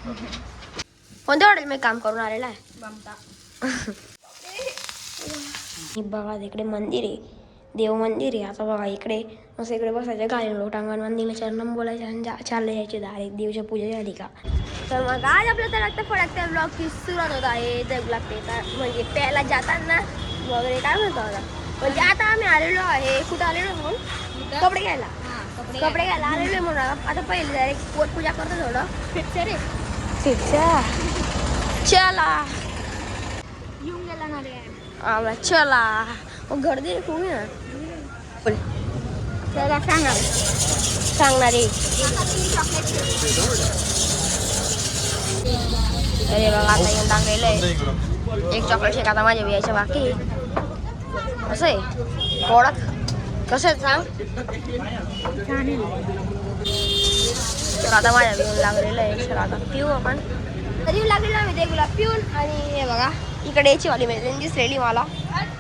कोणत्या हॉटेल मी काम करून आलेला आहे बमता. बघा इकडे मंदिर आहे, देव मंदिर आहे. आता बघा इकडे असं इकडे बसायचं गाडी लोटांगण मंदिर चरणम बोलायचं आणि चालले यायचे डायरेक्ट देवच्या पूजा झाली का. तर मग आज आपल्या तडकत्या फडकत्या ब्लॉगची सुरुवात होत आहे. देव लागते म्हणजे प्यायला जाताना वगैरे काय म्हणतो आता, म्हणजे आता आम्ही आलेलो आहे. कुठं आलेलो म्हणून कपडे घ्यायला, कपडे घ्यायला आलेलो आहे म्हणून आता पहिले डायरेक्ट पोट पूजा करतो थोडं. फिक्स रे फिक्स चला येऊन गेला ना रे. आम्हाला चला मग गर्दी खूप आहे ना. त्याला सांगा सांगणारे अरे बघा आता येऊन टाकलेलं आहे. एक चॉकलेट शेक आता माझ्या यायच्या बाकी असं आहे. ओळख कसं आहे सांग. तर आता माझ्या येऊन लागलेलं आहे. तर आता पिऊ आपण. तरी लागलेलं आम्ही ते गुलाब पिऊन. आणि हे बघा इकडे याची वाली मैत्रीण दिसलेली मला.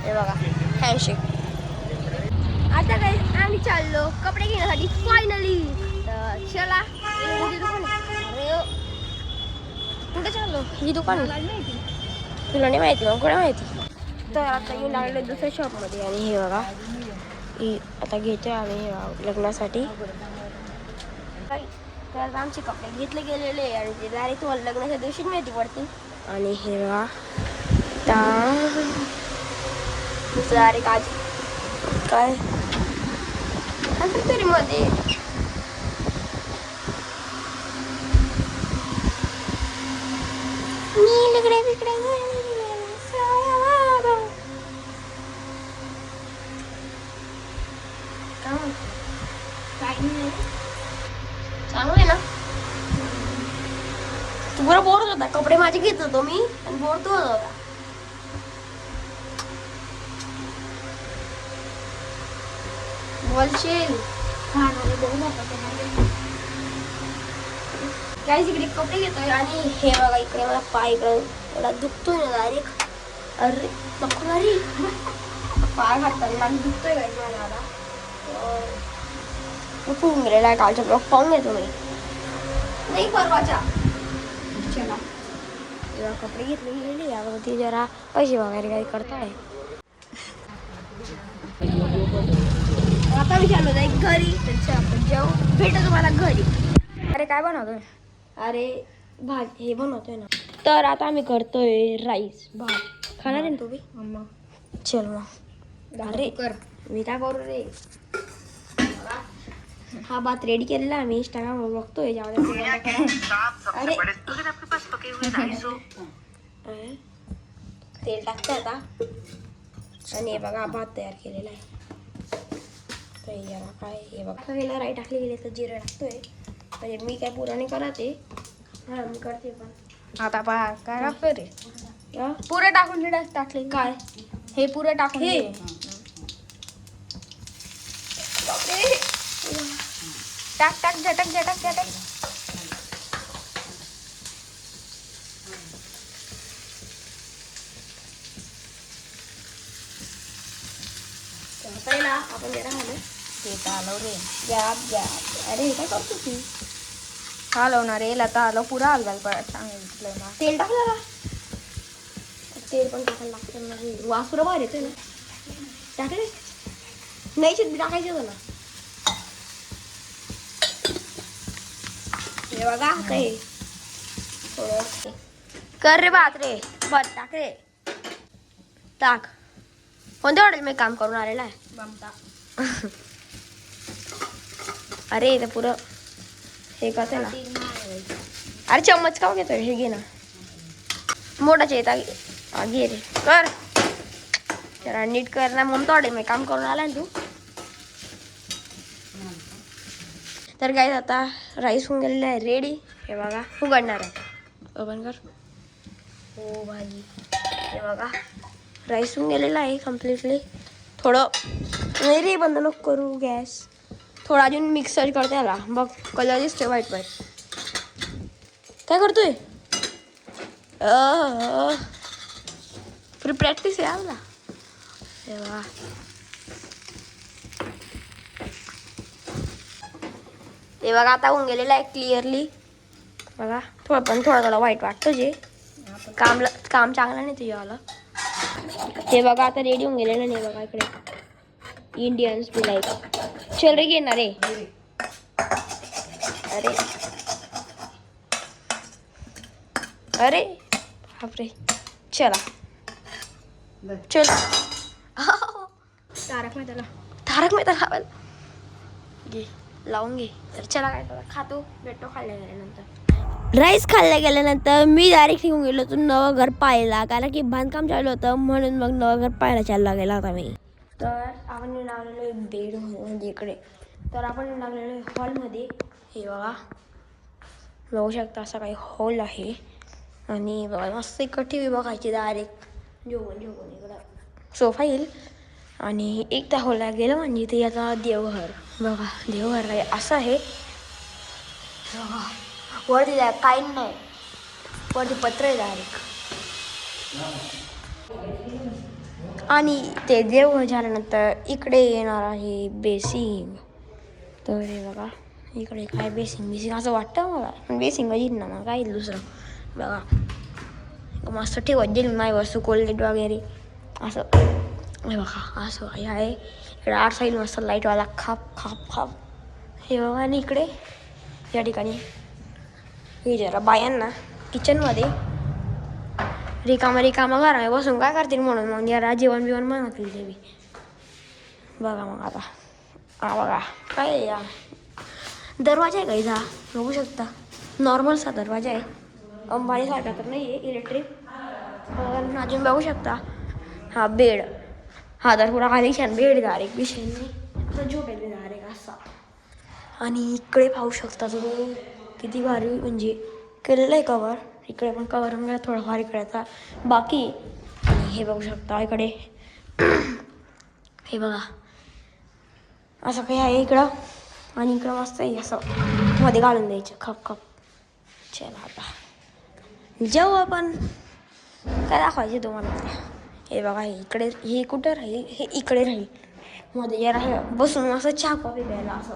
हे बघा हँडशेक. आता काय आम्ही चाललो कपडे घेण्यासाठी फायनली. तर चला दुकान अरे कुठे चाललो ही दुकान तुला नाही माहिती मग कुठे माहिती. तर आता येऊन लागलो दुसऱ्या शॉपमध्ये. आणि हे बघा आता घेतोय आम्ही हे लग्नासाठी. तर आमचे कपडे घेतले गेलेले आणि ते डायरेक्ट तुम्हाला लग्नाच्या दिवशीच माहिती पडतील. आणि हे बघा डायरेक्ट आज काय तरी मध्ये नीलकडे तिकडे चांगलं आहे ना. तू बरं बोर होत होता. कपडे माझे घेत होतो मी आणि बोर तू होत होता. बोलशील काय इकडे कपडे घेतोय. आणि हे बघा इकडे मला पाय एवढा दुखतोय ना डायरेक्ट. अरे नको अरे पाय घालताना दुखतोय काय मला आता. उठून गेलेला आहे. कालचा ब्लॉग पाहून घेतो मी नाही परवाच्या. चला तेव्हा कपडे घेतले गेलेले यावरती जरा पैसे वगैरे काही करताय. आता विचारलं जाईल घरी तर आपण जाऊ भेटू तुम्हाला घरी. अरे काय बनवतोय. अरे भात हे बनवतोय ना. तर आता आम्ही करतोय राईस भात. खाणार आहे ना तुम्ही चल मग. अरे कर मी काय करू रे. हा भात रेडी केलेला आम्ही इंस्टाग्रामवर बघतोय. अरे तेल टाकतोय आता. आणि हे बघा भात तयार केलेला आहे. तर जरा काय हे बघा गेला राई टाकली गेली तर जिरं टाकतोय. म्हणजे मी काय पुरा नाही करत आहे. हा मी करते पण आता पहा काय टाकतोय रे. पुरे टाकून टाकले काय हे पुरे टाकून हे टाक टाक झटक झटक झटक. पहिला आपण जरा हलव. ते हलव रे. गॅप अरे काय करतो तू. हलवणार रे लता हलव पुरा हलवायला सांगितलं ना. तेल टाकलं का. तेल पण टाकायला लागतं ना. वास पुरा बाहेर येतोय ना. टाकले नाही शिट टाकायचं होतं ना. हे बघा आता हे थोडं कर रे भात रे. भात टाक रे टाक. कोणत्या हॉटेल मी काम करून आलेला आहे बमता. अरे इथं पुरं हे कसं ना. अरे चम्मच का घेतोय. हे घे ना मोठाचे येतात घे रे कर जरा नीट कर ना. मग हॉटेल मी काम करून आला ना तू. तर काय आता राईस होऊन गेलेला आहे रेडी. हे बघा उघडणार आहे. ओपन कर. हो भाजी हे बघा राईस होऊन गेलेला आहे कम्प्लिटली. थोडं नाही रे बंद नको करू गॅस. थोडा अजून मिक्सर करते याला. बघ कलर दिसतोय व्हाईट व्हाईट. काय करतोय. फ्री प्रॅक्टिस आहे आपला. हे बघा हे बघा आता होऊन गेलेला आहे क्लिअरली. बघा थोडं थोडं वाईट वाटतं जे काम चांगलं नाही तुझ्यावालं. हे बघा आता रेडी होऊन गेलेलं नाही बघा इकडे इंडियन्स बी लाईक चल रे घेणार रे. अरे अरे बापरे चला चल. तारक मेहता खावायला घे लावून घे. तर चला काय खातो भेटतो खाल्ल्या गेल्यानंतर. राईस खाल्ल्या गेल्यानंतर मी डायरेक्ट निघून गेलो होतो नवं घर पाहायला, कारण की बांधकाम चालू होतं म्हणून मग नवं घर पाहायला चालला गेला होता मी. तर आपण लागलेलो बेड म्हणजे इकडे. तर आपण लागलेलो हॉलमध्ये. हे बघा बघू शकता असा काही हॉल आहे आणि बघा मस्त एक टी व्ही बघायची डायरेक्ट झोपून इकडं सोफा येईल. आणि एक त्या हॉलला गेलं म्हणजे ते आता देवघर. बघा देवघर आहे असं आहे बघा. वरती जाय काही नाही, वरती पत्र आहे डायरेक्ट. आणि ते देवघर झाल्यानंतर इकडे येणार आहे बेसिंग. तर हे बघा इकडे काय बेसिंग असं वाटतं मला, पण बेसिंग येईल ना मग काय दुसरं. बघा मस्त ठेवत जाईल माझी वस्तू कोलगेट वगैरे असं. हे बघा असं हे आहे. इकडे आठ साईड मस्त लाईटवाला खाप. हे बघा आणि इकडे या ठिकाणी हे जरा बायांना किचनमध्ये रिकामा घरामध्ये बसून काय करतील म्हणून मग जरा जेवण बिवण म्हणतील ते बी. बघा मग आता बघा काय या दरवाजा आहे का बघू शकता. नॉर्मलचा दरवाजा आहे, अंबानीसारखा तर नाही आहे इलेक्ट्रिक. अजून बघू शकता हा बेड. हा तर पुरा खाली छान बेड डायरेक्ट विषय नाही झोपेल डायरेक्ट असा. आणि इकडे पाहू शकता तुम्ही किती भारी म्हणजे केलेलं आहे कवर. इकडे पण कवर वगैरे थोडं भारी करायचा बाकी. आणि हे बघू शकता इकडे हे बघा असं काही आहे इकडं. आणि इकडं मस्त आहे असं मध्ये घालून द्यायचं खप. चला आता जाऊ आपण. काय दाखवायचे तुम्हाला. हे बघा इकडे हे कुठं राहील, हे इकडे राहील मध्ये जरा बसून असं चहा कॉफी प्यायला असं.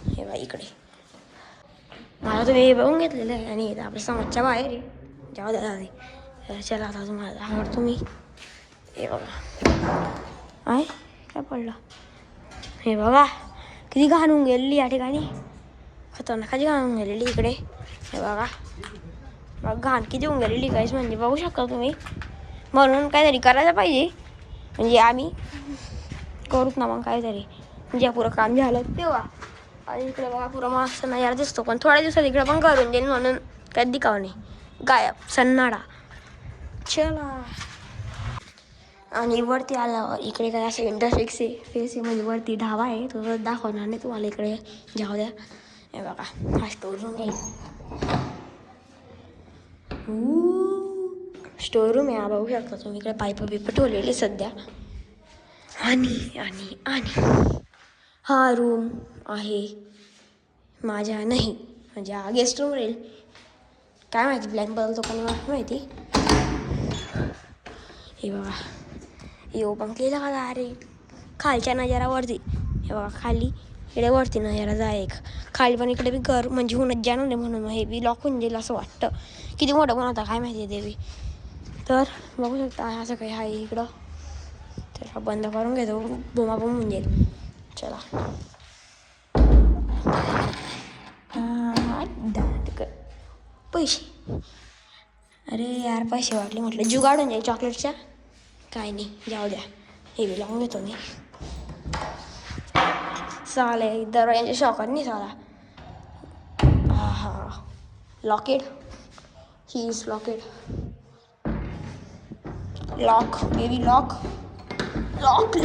हे बघा इकडे मला तुम्ही हे बघून घेतलेलं आहे. आणि आपल्या समाजच्या बाहेर आहे जाऊ द्या. चला आता तुम्हाला आवडतो मी. हे बघा आहे काय पडलं. हे बघा किती घाण होऊन गेलेली या ठिकाणी, खतरनाकाची घाण होऊन गेलेली इकडे. हे बघा घाण किती होऊन गेलेली काहीच म्हणजे बघू शकता तुम्ही. म्हणून काहीतरी करायला पाहिजे म्हणजे आम्ही करूच ना मग काहीतरी ज्या पुरं काम झालं तेव्हा. आणि इकडे बघा पुरा मस्त नजारा दिसतो, पण थोड्या दिवसात इकडे पण करून देईल म्हणून काही दिकाव नाही गायब सन्नाडा. चला आणि वरती आल्यावर इकडे काय असं इंटरफेक्स आहे म्हणजे वरती ढाबा आहे तो दाखवणार नाही तुम्हाला. इकडे जाऊ द्या. हे बघा हा स्टोर रूम आहे. स्टोर रूम आहे हा बघू शकता तुम्ही. इकडे पाईप ठेवलेली सध्या. आणि हा रूम आहे माझ्या नाही म्हणजे हा गेस्ट रूम राहील. काय माहिती ब्लॅक बदलतो का नाही माहिती. हे बघा येऊ पण केलं का अरे खालच्या नजारावरती. हे बघा खाली इकडे वरती नजारा जा एक खाली पण इकडे बी घर म्हणजे होऊनच जाणं नाही म्हणून हे बी लॉक होऊन जाईल असं वाटतं. किती मोठं पण होता काय माहिती ते बी. तर बघू शकता असं काही आहे इकडं. तर बंद करून घेतो बोमाबोम होऊन जाईल. चला पैसे अरे यार पैसे वाटले म्हटलं जुगाडून जाईल चॉकलेटच्या. काय नाही जाऊ द्या हे बी लावून घेतो मी. चालेल दरवाजांच्या शॉकर नाही साला. Locket he is locket lock baby locket.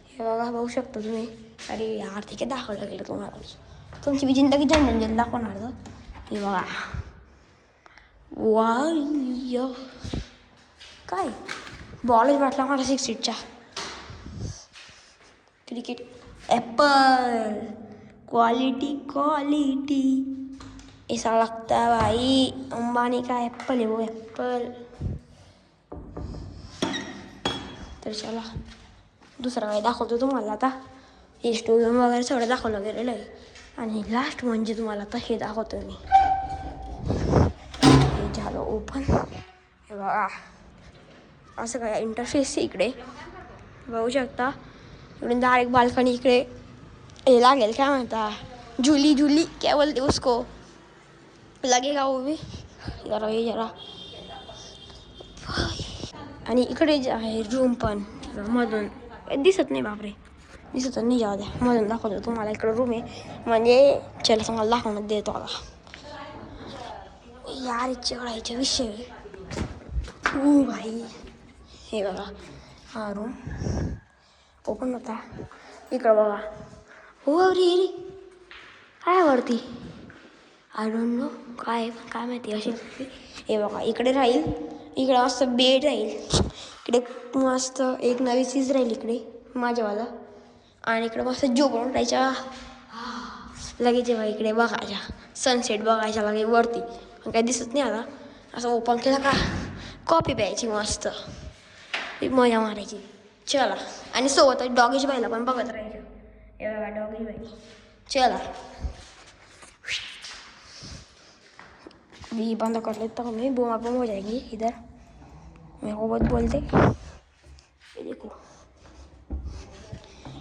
हे बघा बघू शकता तुम्ही. अरे यार ठीक आहे दाखवलं गेलं तुम्हाला. तुमची बी जिंदगी झंझट दाखवणार तर. हे बघा वाय काय बॉलच वाटला मला 6 फीटचा. क्रिकेट ॲपल क्वालिटी ऐसा लगता है भाई अंबानी का एप्पल है वो एप्पल. तर चला दुसरा काय दाखवतो तुम्हाला आता. हे स्टोर रूम वगैरे सगळं दाखवलं गेलेलं आहे. आणि लास्ट म्हणजे तुम्हाला आता हे दाखवतो मी. हे झालं ओपन. हे बघा असं काय इंटरफेस इकडे बघू शकता. इकडून डायरेक्ट बाल्कनी इकडे हे लागेल काय म्हणता झुली झुली क्या बोलते उसको लगेगा वो भी जरा हे जरा. आणि इकडे जे आहे रूम पण मधून दिसत नाही बापरे दिसत नाही जाऊ द्या मधून दाखवतो तुम्हाला. इकडे रूम आहे म्हणजे चला तुम्हाला दाखवण्यात देतो आता. यार चढायच्या विषय भाई. हे बघा हा रूम ओपन होता. इकडं बघा हो रे काय वरती आय डोंट नो काय माहिती अशी. हे बघा इकडे राहील इकडं मस्त बेड राहील. इकडे मस्त एक नवी चीज राहील इकडे माझ्यावाला. आणि इकडे मस्त झोपून राहायच्या लगेच. जेव्हा इकडे बघायच्या सनसेट बघायच्या लगे वरती पण काही दिसत नाही आता. असं ओपन केलं का कॉफी प्यायची मस्त मजा मारायची. चला आणि सोबत डॉगीज बाईला पण बघत राहायचं. हे बघा डॉगीज बाई चला. भी बंद कर लेता हूँ मैं बूम बूम हो जाएगी इधर. मेरे को बहुत बोलते ये देखो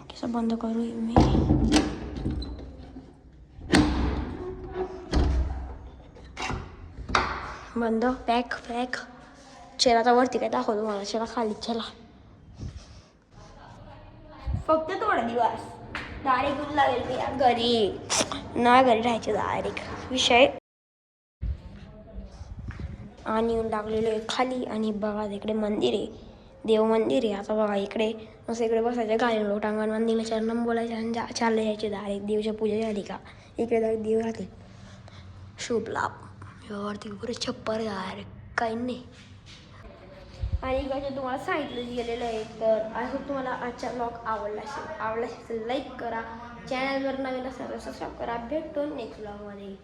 कैसा बंद करूँ मैं. बंद पॅक पॅक. चला आता वरती काय दाखवतो तुम्हाला. चला खाली चला. फक्त थोडा दिवस डायरेक्ट लागेल मी घरी ना घरी राहायचे डायरेक्ट विषय. आणि येऊन लागलेलो आहे खाली. आणि बघा इकडे मंदिर आहे देव मंदिर आहे. आता बघा इकडे असं इकडे बसायचं गाडी लोटांगण मंदिरला चरणम बोलायचं आणि चालले जायचे डायरेक्ट. देवच्या पूजा झाली का इकडे डायरेक्ट देव राहते शुभ लाभ. वरती पुरे छप्पर डायरेक्ट काही नाही. आणि इकडे तुम्हाला सांगितलं गेलेलं आहे. तर आय होप तुम्हाला आजचा ब्लॉग आवडला असेल तर लाईक करा. चॅनलवर नवीन असेल तर सबस्क्राईब करा. भेटतो नेक्स्ट ब्लॉगमध्ये.